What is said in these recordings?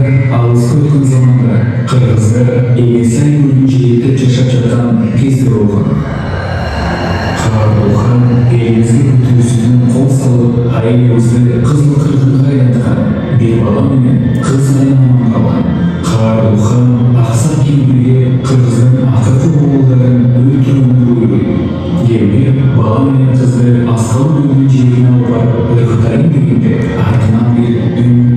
алыскы өткөн заманда Кыргызда Эңесай көлүнүн жээкте жашап жаткан кезде болгон. Каардулхан элибизге күтүүсүнөн кол салып, айылыбызды кызыл кыргынга айланткан, бир бала менен кыз айланман калган. Каардулхан аксак кемпирге кыргыздын акыркы оголдорун өлтүрүүнү буйруйт. Кемпир бала менен кызды Аскал көлүнүн жээкине алып барып ыйкытайын дегенде артынан бир үн.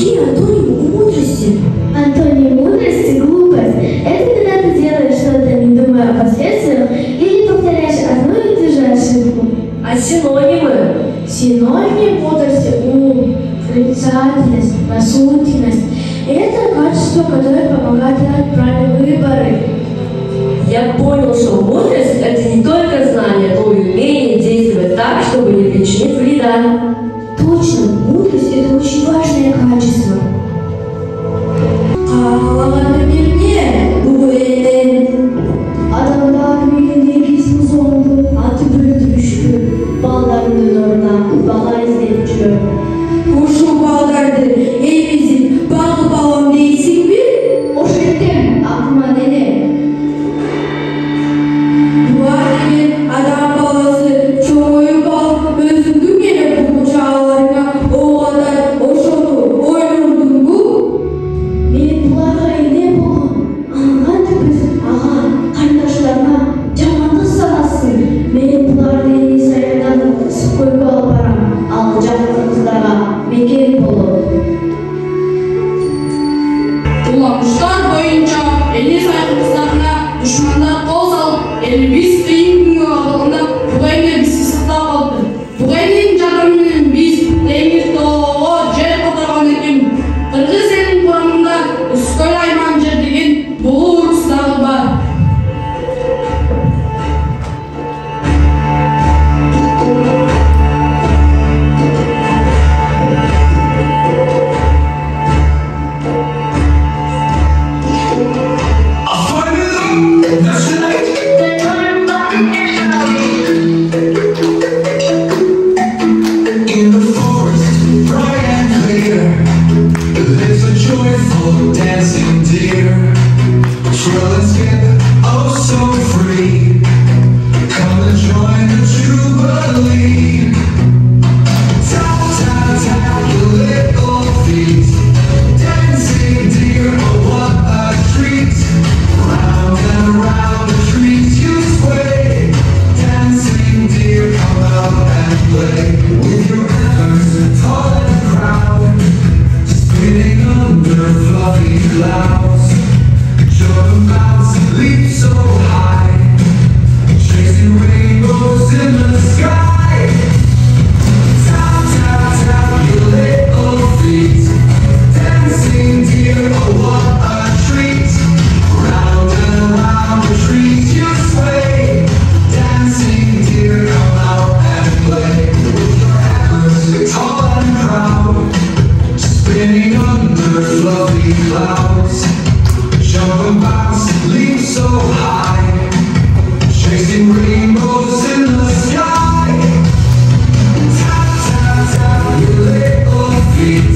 какие антонимы у мудрости? Антоним мудрости – глупость. Это когда ты делаешь что-то, не думая о последствиях, или повторяешь одну и ту же ошибку. А синонимы? Синонимы мудрости – ум, проницательность, рассудительность. И это качество, которое помогает делать правильные выборы. Я понял, что мудрость – это не только знание, но и умение действовать так, чтобы не причинить вреда. Точно, мудрость – это очень важное качество. Ağlamadı bir niye bu elin? Adamlar birinde gizli oldu, atı düştü. Bağlarının orada, bağlar izletiyor. Kuşum bal derdi, ey bizim bağlı bağlam değilsin mi? O şirketim, aklıma dedi. Duvar değil, adam balası, çoğuyu bal, özündüm yine bu çağlarına. O kadar, o şonu, oynurdum bu. Benim bularga ne bu? Angan tüpüz, ağa, kardeşlerine camanlık sanasın. Benim bular değil sayıdan sık koygu alparam. Alacak kızlara bekir bolu. Kullanmışlar boyunca 50 sayfaslarına düşmanlar kol salıp 51 kıyım günü aralığında bu gayne bisislikta kaldı. Bu gaynenin canımının biz demir doğu cer kotargan ekim. Kırgız elin kuramında Üskül Aymancı деген Bolu Urus'ları var. In the forest, bright and clear, lives a joyful dancing deer. Trill and skip, oh so free. Come and join the jubilee. Tap, tap, tap your little feet. Dancing deer, oh what a treat. Round and around the trees you sway. Dancing deer, come out and play. With your antlers tall and proud, spinning under fluffy clouds. Jump and bounce, leap so high, chasing rainbows in the sky. Tap, tap, tap your little feet. Dancing deer, oh what a treat. Round and around the trees you sway. Dancing deer, come out and play. With your antlers tall and proud, spinning under fluffy clouds. Jump and bounce, leap so high, chasing rainbows in the sky. Tap, tap, tap your little feet.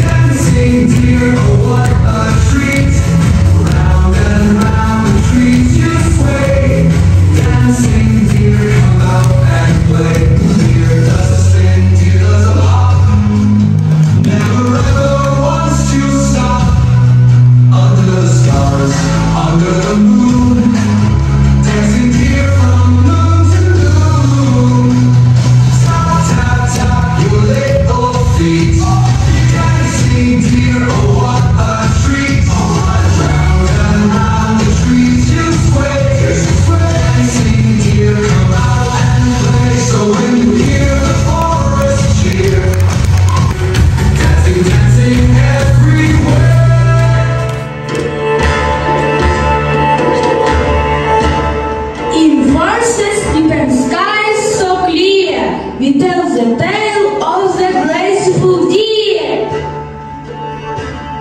Dancing deer, oh what a treat. Round and round the trees you sway. Dancing deer, come out and play. Deer does a spin, deer does a hop, never ever wants to stop. Under the stars, under the moon, dancing deer from moon to moon. Tap, tap, tap your little feet. Dancing deer, oh what a treat. Round and round the trees you sway. Dancing deer, come out and play. So when you hear the forest cheer, dancing, dancing everywhere. In forests deep and skies so clear, we tell the tale of the graceful deer.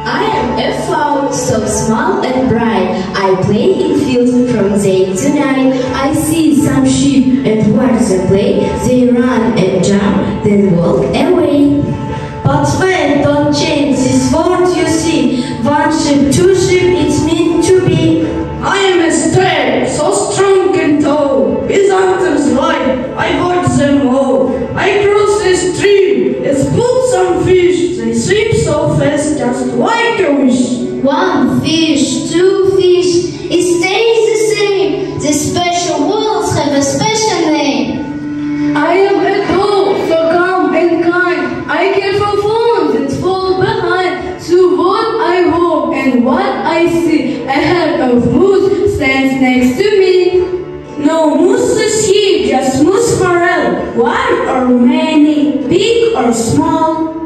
I am a fowl, so small and bright. I play in fields from day to night. I see some sheep and watch them play. They run and jump, then walk away. But man, don't change this world you see. One sheep, two sheep, it's meant to be. I am a stag, so strong and tall, with antlers wide, I watch them all. I cross the stream, and spot some fish, they swim so fast, just like a wish. One fish, two fish, it stays the same. The special worlds have a special name. I am a doll, so calm and kind, I care for fun that fall behind. many, big or small.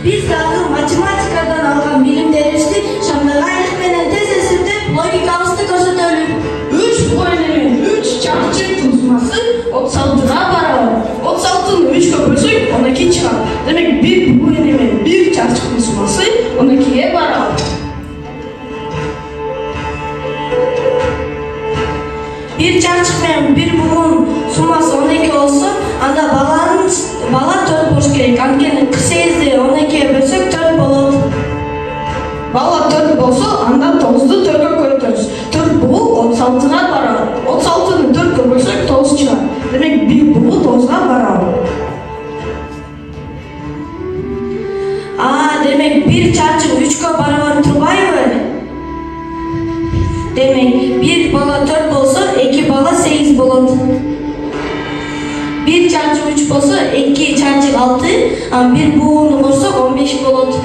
Biz dagı matematikadan algan bilimlerimizni şamdagaylık menen tez esirtip logikabızды көрсөтөлүк. 3 boyunun 3 çarpıcı tuzması 36'a beraber. 36'nı 3'e bölsek 12 çıkar. Demek bir boyunun 1 çarpıcı tuzması 12'ye beraber. Bir çarpıcı menen bir buğun suması 12 olsa, anda bala 4 boş gerek. Ankeni 48'de 12'ye bölsek 4 bolot. Bala 4 bolsa, anda 9'du 4'e koyuyoruz. 4 buğu 36'a beraber. 36'nı 4'e bölsek 9 çıkar. Demek bir buğu 9'a beraber. Demek bir çarpıcı 3'e beraber turbayı. Demek bir bala 4 bolsa 2 bala 8 bolot. 1 çarpı 3 bolsa 2 çarpı 6, bir buğunu olsa 15 bolot.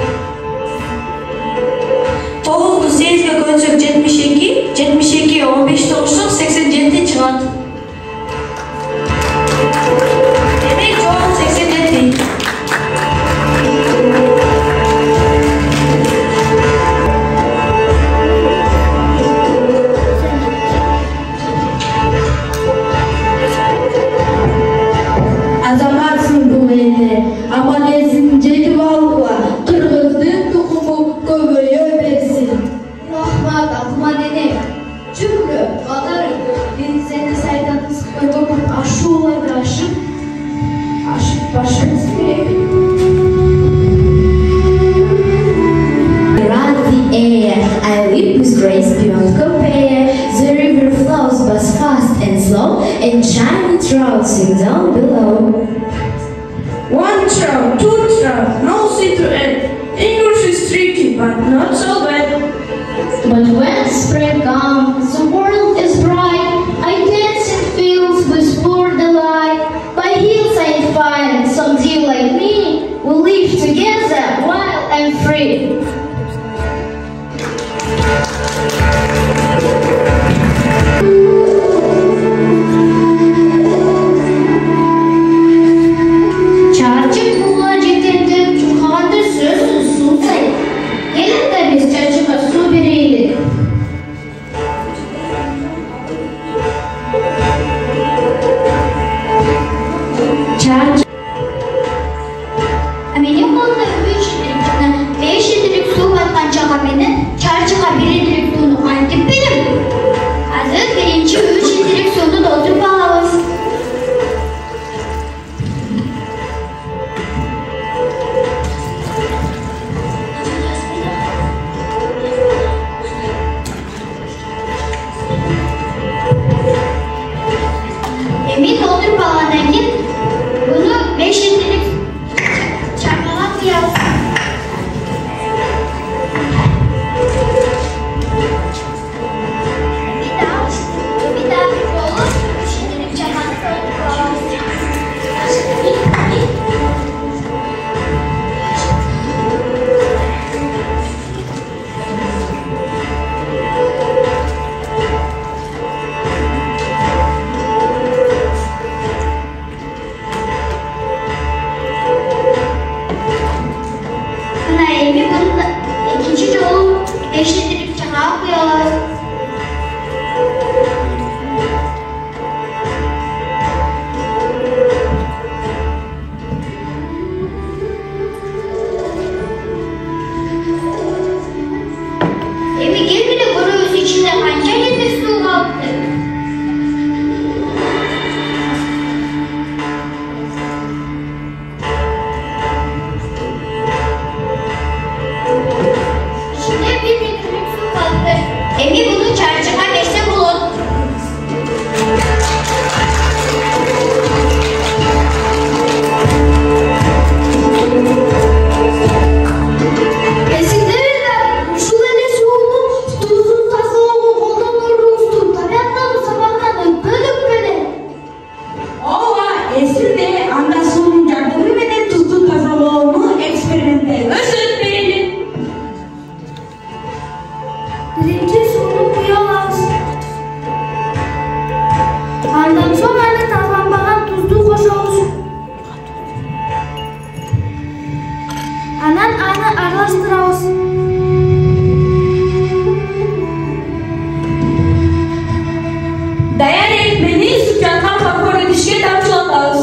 9'du 8'e koysak 72, 72'ye 15 olursak 87 çıkar. Demek cevap 87. Azamatsın bu beni, ama nesin cedi vallahi, Kırgızdın tukumu kömürüye versin. Rahmat aklıma ne? Çünkü kadar denizlerine saydanı sıkıntı aşı olaydı aşıp başımız gerek. Run the air, I live with grace beyond compare. The river flows but fast and slow, and shining troughs down below. 1 trout, 2 trout, no sea to end. English is tricky, but not so bad. But when spring comes, the world is bright. I dance in fields with poor delight. By hills I find some dear like me. We live together wild and free. Çarçık buğa ceketim, çuhadır sözsüz su sayı. Gelin de biz çarçığa su bireyli. Çarçık. Benim kolda 3 litrikten 5 litrik su batkan çakameni, çarçığa 1 litrik suyunu antip benim. Hazır birinci 3 litrik suyunu doldurup alalım. Emin doldurup alandan git. Bunu 5 litrelik çakmağa koyalım. Bir daha olur. 3 litrelik çakmağa koyalım. Bunu da ikinci yolu 5 litrelik çakmağa koyalım. Gelmedi bunun içinde kanca getir su kaldı. İçinde 1 litrelik su kaldı. Анан аны аралаштырабыз. Даярек менен Супянга пакор идишке тамчылатабыз.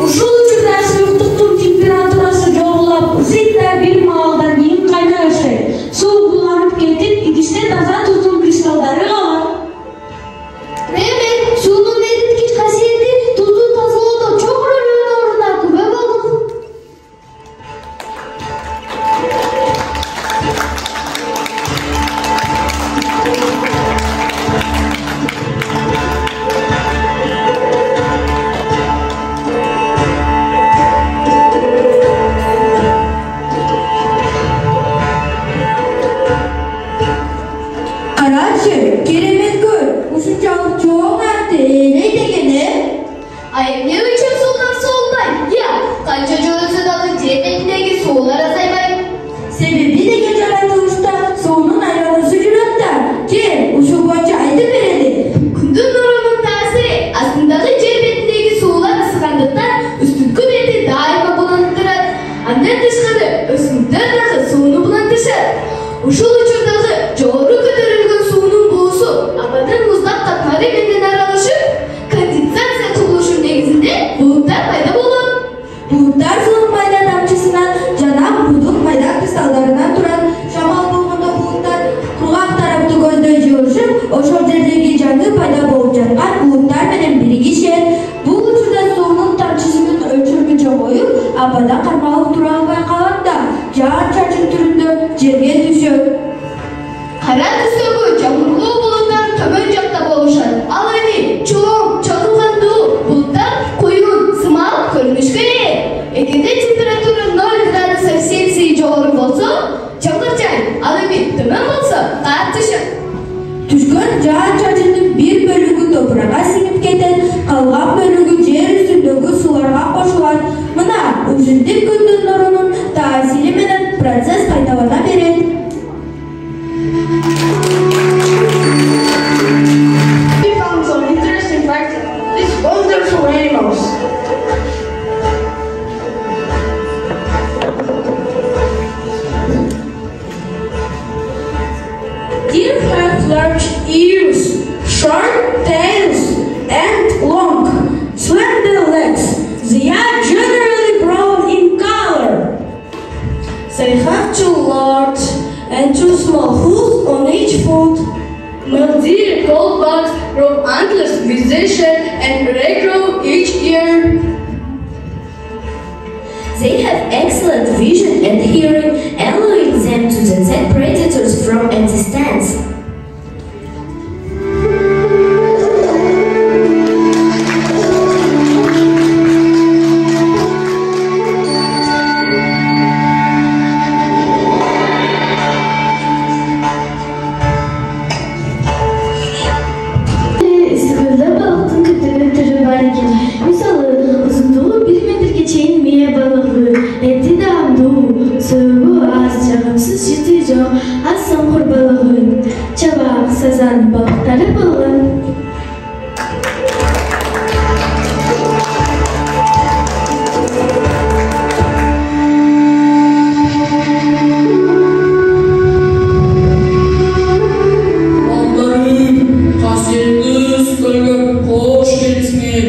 Ушул учурда суюктуктун температурасы жогулап, ысык да бир маалдан кийин кайнай баштайт. Суу буланып кетип, идиште таза туздун кристалдары калат. Мен суунун эриткич касиети тузду тазалоодо чоң роль ойнооруна күбө болдум. Карачы, керемет көл. Ушунчалык чоң атты элей дегени. Ай, эмне үчүн суулар соолбай? Я, канча жыл өтсө дагы жер бетиндеги суулар азайбайт. Себеби деген жаратылышта суунун айланасы жүрөт да. Кел, ушул боюнча айтып берели. Күндүн нурунун таасири астындагы жер бетиндеги суулар ысыгандыктан үстүнкү бети дайыма буланып турат. Андан тышкары өсүмдүктөр дагы сууну булантышат. Ушул учурдагы жогору көтөрүлгөн суунун буусу абадан муздак катмары менен аралашып, конденсация кубулушунун негизинде булуттар пайда болот. Булуттар сулук майда тамчысынан жана будук майда кристалдарынан турат. Шамал болгондо булуттар кургак тарапты көздөй жылышып, ошол жердеги жаңы пайда болуп жаткан булуттар менен биригишет. Бул учурда суунун тамчысынын өлчөмү чоңоюп, абада кармалып тура албай калат да, жаан-чачын түрүндө жерге түшөт. Кара түстөгү жамыргуу булуттар төмөн жакта болушат. Ал эми чоң, чагылгандуу булуттар куюн, сымал көрүнүшкө ээ. Эгерде температура 0 градуса Цельсий жогору болсо, чаңгырчай, ал эми төмөн болсо, кар түшөт. Түшкөн жаан-чачындын бир бөлүгү топуракка сиңип кетет, калган бөлүгү жер үстүндөгү суларга кошулат. Мына ушинтип күндүн нурунун таасири менен процесс кайталана берет. We found some interesting facts about these wonderful animals. Deer have large ears, short tails, and long, slender legs. They are generally brown in color. They have two large and two small hooves on each foot. Male deer called bucks grow antlers with their shed and regrow each year. They have excellent vision and hearing, allowing them to detect predators from a distance. Ысыкөлдө балыктын көптөгөн түрү бар экен. Мисалы, узундугу 1 метрге чейин мээ балыгы, эти даамдуу, сөөгү аз, жагымсыз жыты жок, аз соңкур балыгы, чабак, сазан балыктары болгон. Кош келесиңер.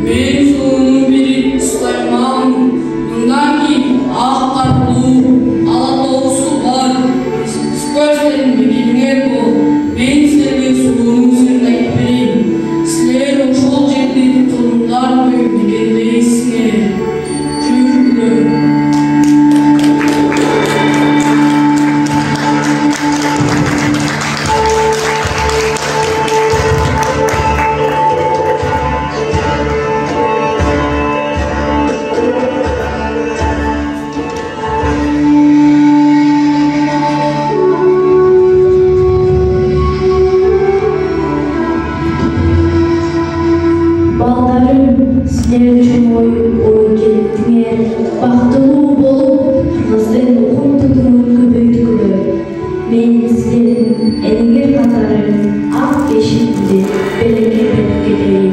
Мен суунун бири устайман. Мындан кийин ак картуу, ала тоосу бар. Көздөрүн билиңер бул. Мен силерге суунун сырын айтып берейин. Силер ошол жерди турумдар бою мекендейсиңер. Жүргүлөр. Eninger katları ak yeşildi, belki belki değil.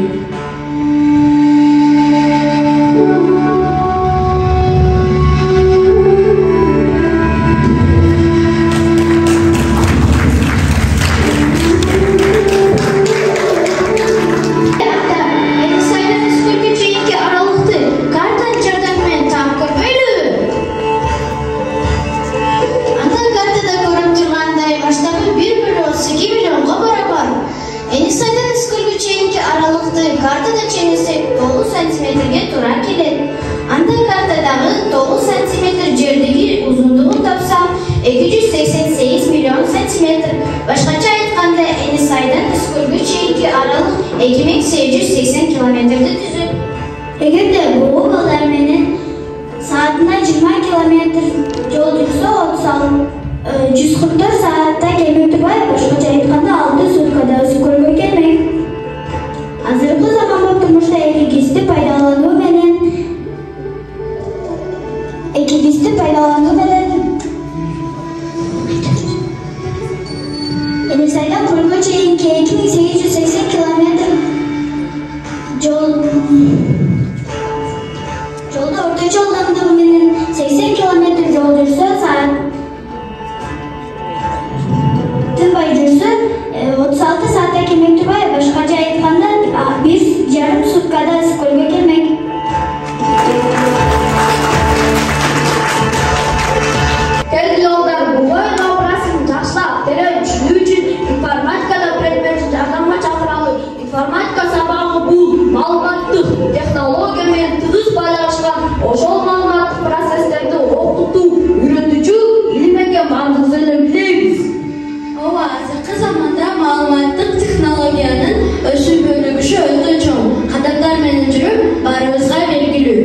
енесі 9 сантиметрге тура келеді. Анда картадағы 9 сантиметр жердегі ұзындығын тапсам 288 миллион сантиметр. Башқача айтқанда Енисайдан Үскөлгө чейинки аралық 2880 километрді түзеді. Эгерде бул балдар менен саатына 20 километр жол жүрсө 144 саатта келмек турбай, башкача айтканда 6 суткада Үскөлгө келмек. Азыркы заманбап турмушта экигизди пайдалануу менен Енисайдан Көлгө чейинки 2880 километр жолда орточо ылдамдыгы менен 80 километр жол жүрсө, тынбай жүрсө 36 саатта келмек турбай, башкача айтканда 1,5 суткада Үскөлгө келмек. Информатика сабағы бұл маалыматтық технология мен тығыз байланышқан ошол маалыматтық процесстерди окутуу, үйрөтүүчү илимге маңызын билебиз. Ооба, азыркы заманда маалыматтык технологиянын өсүү бөлүгүшү өтө чоң. Кадамдар менен жүрүп, баарыбызга белгилүү.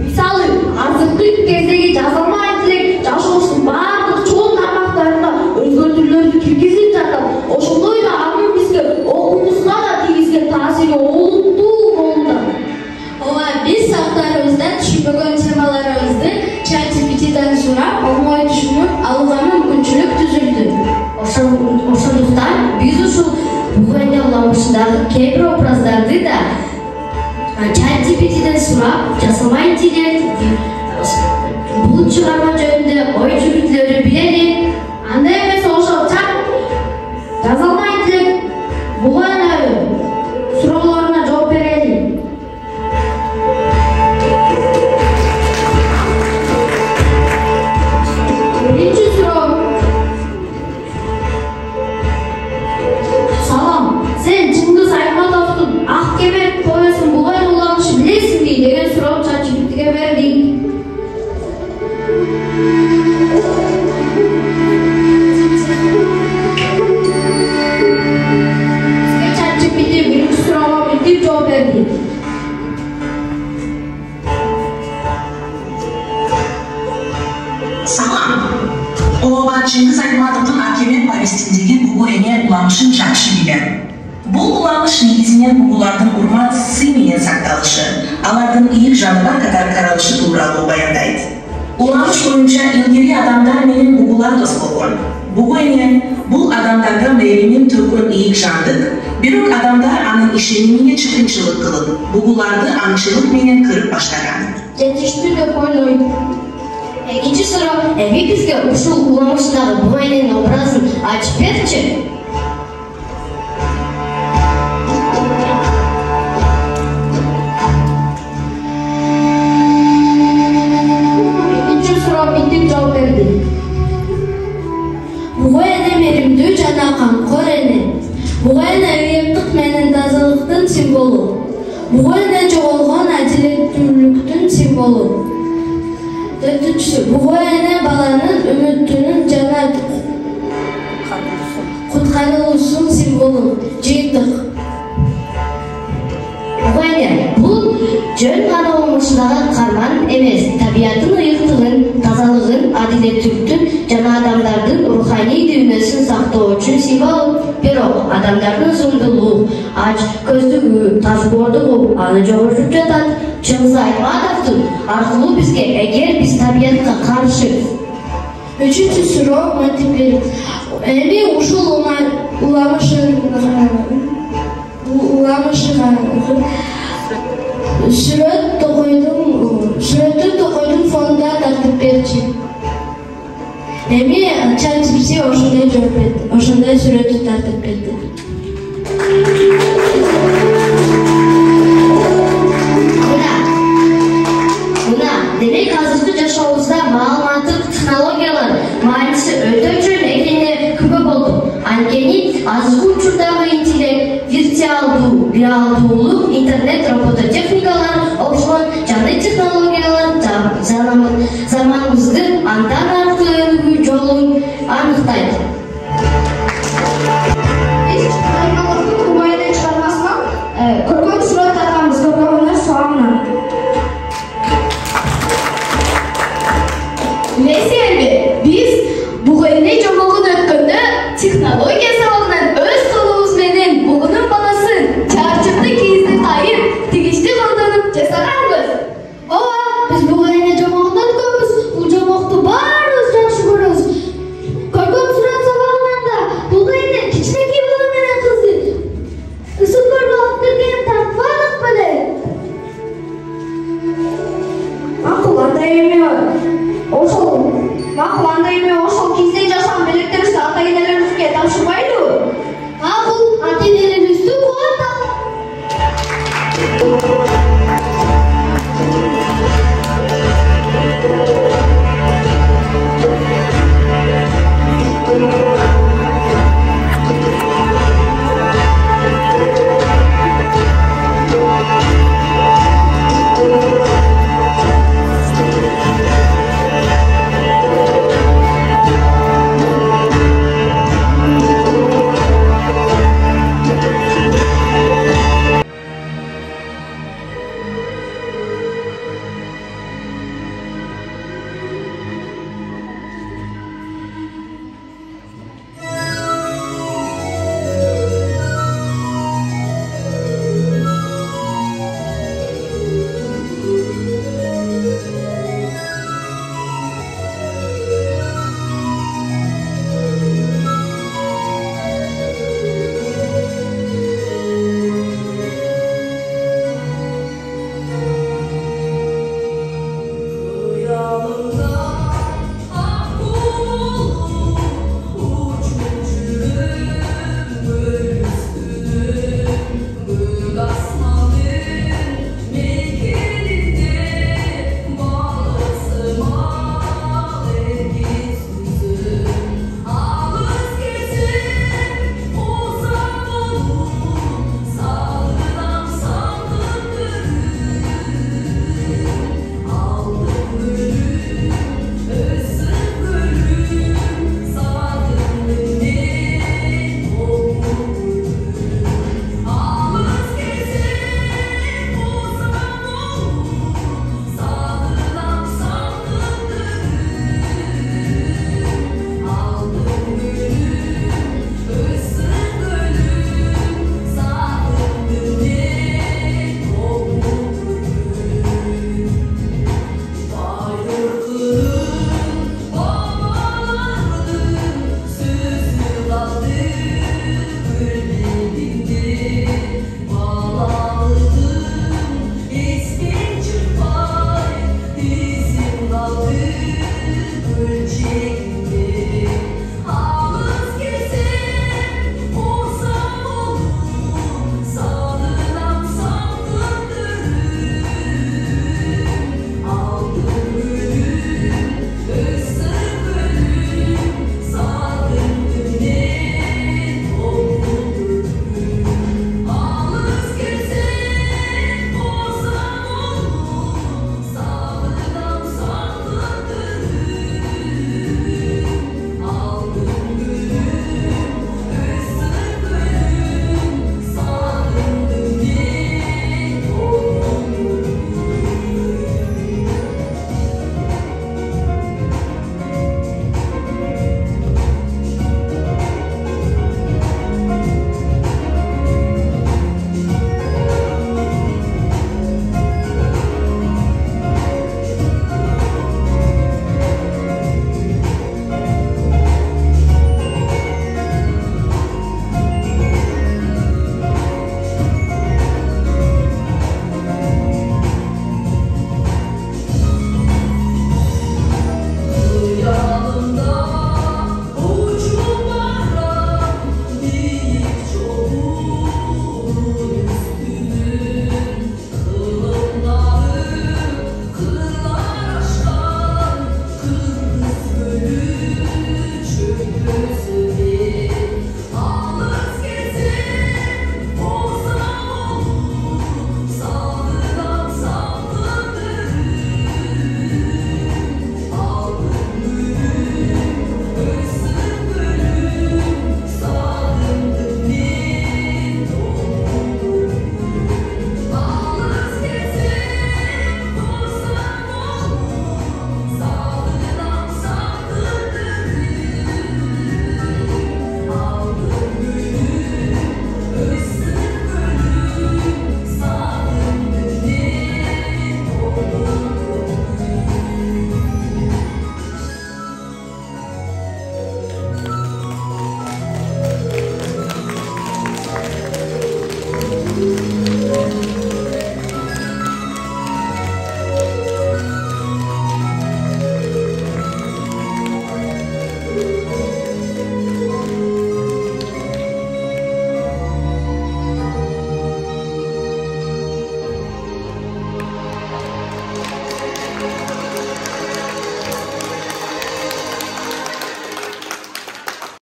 Мисалы, азыркы кездеги жазылма интеллект жашообуздун баардык чоң тармактарына өзгөртүүлөрдү киргизип жатат. Ошондой эле анын бизге окуумузга таасири олуттуу болду. Ооба, биз сабактарыбызда түшүнбөгөн темаларыбызды ChatGPT'ден сурап, оңой түшүнүп алууга мүмкүнчүлүк түзүлдү. Ошондуктан биз ушул бугайда уламышындагы кээ бир образдарды да ChatGPT'ден сурап, жасалма интеллект бул чыгарма жөнүндө ой жүгүртүүлөрү билели. Андай эмес ошол жасалма интеллект бугайда суроолоруна жооп берели. Биринчи суроо. Салам, сен Чыңгыз Айтматовдун Ак кеме повесин бугай уланышын билесиңби деген суроо ChatGPT'ге бердик. жооп берди. Салам. Ооба, Чыңгыз Айтматовдун Ак кеме повестиндеги бугу эне уламышын жакшы билем. Бул уламыш негизинен бугулардын урмат сый менен сакталышы, алардын ийик жаныбар катары каралышы тууралуу баяндайт. Уламыш боюнча илгери адамдар менен бугулар дос болгон. Бугу эне бул адамдарга мээринин төккөн ийик жандык. Бирок адамдар анын ишенимине чыккынчылык кылып, бугуларды аңчылык менен кырып баштаган. Жетиштүү деп ойлойт. Экинчи суроо, эми бизге ушул уламыштагы бугайдын образын ачып берчи. Экинчи суроо мынтип жооп берди. Бугай эне меримдүү жана камкор эне. Бугай эне ыйыктык менен тазалыктын символу. Бугай эне жоголгон адилеттүүлүктүн символу. Төртүнчүсү, бугай эне баланын үмүтүнүн жана куткарылуусунун символу. Жыйынтык. Бугай эне бул жөн гана уламышындагы карман эмес, табияттын ыйыктыгын, тазалыгын, адилеттүүлүктүн жана адамдардын руханий дүйнөсүн сактоочу символ. Бирок адамдардын зумдулугу, ач көздүгү, ташбоордугу аны жоготуп жатат. Чыңгыз Айтматовдун аркылуу бизге эгер биз табиятка каршы. Үчүнчү суроо мынтип берди. Эми ушул уламышыга сүрөттү токойдун фонунда тартып берчи. Эми ChatGPT ошондой жооп берди. Ошондой сүрөттү тартып берди. Демек азыркы жашообузда маалыматтык технологиялар мааниси өтө чоң экенине күбө болдук. Анткени азыркы учурдагы интеллект, виртуалдуу, реалдуулук, интернет робототехника эми ошол макул андай эми